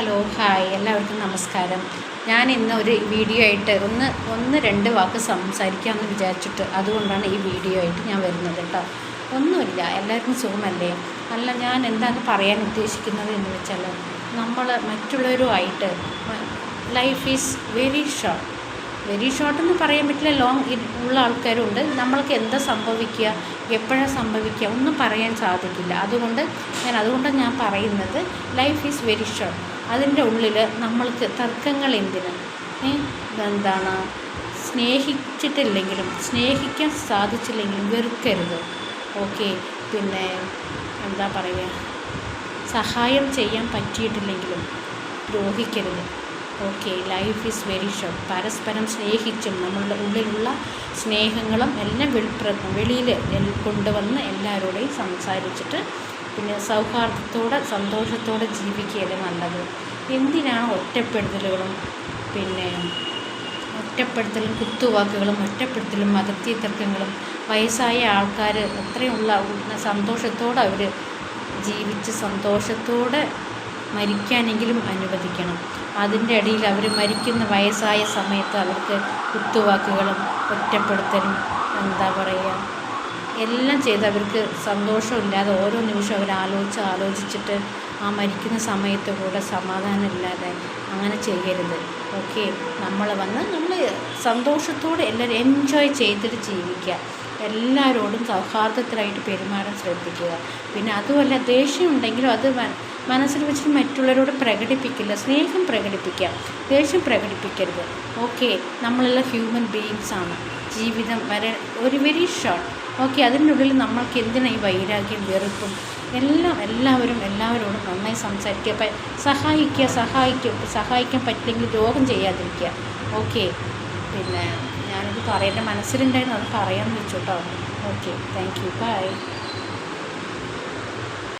Hello hi എല്ലാവർക്കും നമസ്കാരം. ഞാൻ ഇന്ന് ഒരു വീഡിയോ ആയിട്ട് ഒന്ന് രണ്ട് വാക്ക് സംസാരിക്കാമെന്ന് വിചാരിച്ചിട്ട് അതുകൊണ്ടാണ് ഈ വീഡിയോ ആയിട്ട് ഞാൻ വരുന്നത് കേട്ടോ. ഒന്നുമില്ല, എല്ലാവർക്കും സുഖമല്ലേ? അല്ല, ഞാൻ എന്താണ് പറയാൻ ഉദ്ദേശിക്കുന്നത് എന്ന് വെച്ചാൽ, നമ്മൾ മറ്റുള്ളവരുമായിട്ട് ലൈഫ് ഈസ് വെരി ഷോർട്ട് എന്ന് പറയാൻ പറ്റില്ല, ലോങ് ഉള്ള ആൾക്കാരുണ്ട്. നമ്മൾക്ക് എന്താ സംഭവിക്കുക, എപ്പോഴാണ് സംഭവിക്കുക ഒന്നും പറയാൻ സാധിക്കില്ല. അതുകൊണ്ടാണ് ഞാൻ പറയുന്നത്, ലൈഫ് ഈസ് വെരി ഷോർട്ട്. അതിൻ്റെ ഉള്ളിൽ നമ്മൾക്ക് തർക്കങ്ങൾ എന്തിന്? സ്നേഹിച്ചിട്ടില്ലെങ്കിലും സ്നേഹിക്കാൻ സാധിച്ചില്ലെങ്കിലും വെറുക്കരുത്. ഓക്കെ, പിന്നെ എന്താ പറയുക, സഹായം ചെയ്യാൻ പറ്റിയിട്ടില്ലെങ്കിലും ദ്രോഹിക്കരുത്. Okay, life is very short. പരസ്പരം സ്നേഹിച്ചും നമ്മളുടെ ഉള്ളിലുള്ള സ്നേഹങ്ങളും എല്ലാം വെളിയിൽ കൊണ്ടുവന്ന് എല്ലാവരോടെയും സംസാരിച്ചിട്ട് പിന്നെ സൗഹാർദ്ദത്തോടെ സന്തോഷത്തോടെ ജീവിക്കുകയല്ലേ നല്ലത്. എന്തിനാണ് ഒറ്റപ്പെടുത്തലുകളും കുത്തുവാക്കുകളും ഒറ്റപ്പെടുത്തലും മതത്തി തർക്കങ്ങളും? വയസ്സായ ആൾക്കാർ അത്രയുള്ള സന്തോഷത്തോടെ അവർ ജീവിച്ച് സന്തോഷത്തോടെ മരിക്കാനെങ്കിലും അനുവദിക്കണം. അതിൻ്റെ ഇടയിൽ അവർ മരിക്കുന്ന വയസ്സായ സമയത്ത് അവർക്ക് കുത്തുവാക്കുകളും ഒറ്റപ്പെടുത്തലും എന്താ പറയുക എല്ലാം ചെയ്ത് അവർക്ക് സന്തോഷമില്ലാതെ ഓരോ നിമിഷം അവർ ആലോചിച്ചിട്ട് ആ മരിക്കുന്ന സമയത്ത് കൂടെ സമാധാനമില്ലാതെ അങ്ങനെ ചെയ്യരുത്. ഓക്കെ, നമ്മൾ സന്തോഷത്തോടെ എല്ലാവരും എൻജോയ് ചെയ്തിട്ട് ജീവിക്കുക. എല്ലാവരോടും സൗഹാർദ്ദത്തിലായിട്ട് പെരുമാറാൻ ശ്രദ്ധിക്കുക. പിന്നെ അതുമല്ല, ദേഷ്യം ഉണ്ടെങ്കിലും അത് മനസ്സിൽ വെച്ചിട്ട് മറ്റുള്ളവരോട് പ്രകടിപ്പിക്കില്ല. സ്നേഹം പ്രകടിപ്പിക്കുക, ദേഷ്യം പ്രകടിപ്പിക്കരുത്. ഓക്കെ, നമ്മളെല്ലാം ഹ്യൂമൻ ബീയിങ്സാണ്. ജീവിതം വരെ ഒരു വെരി ഷോർട്ട്. ഓക്കെ, അതിൻ്റെ ഉള്ളിൽ നമ്മൾക്ക് എന്തിനാണ് ഈ വൈരാഗ്യം, വെറുപ്പും? എല്ലാവരോടും നന്നായി സംസാരിക്കുക, സഹായിക്കാൻ പറ്റില്ലെങ്കിൽ ദ്രോഹം ചെയ്യാതിരിക്കുക. ഓക്കെ, പിന്നെ ഞാനിത് പറയേണ്ട മനസ്സിലുണ്ടായിരുന്നു, അത് പറയാമെന്ന് വെച്ചു കേട്ടോ. Okay, thank you, by.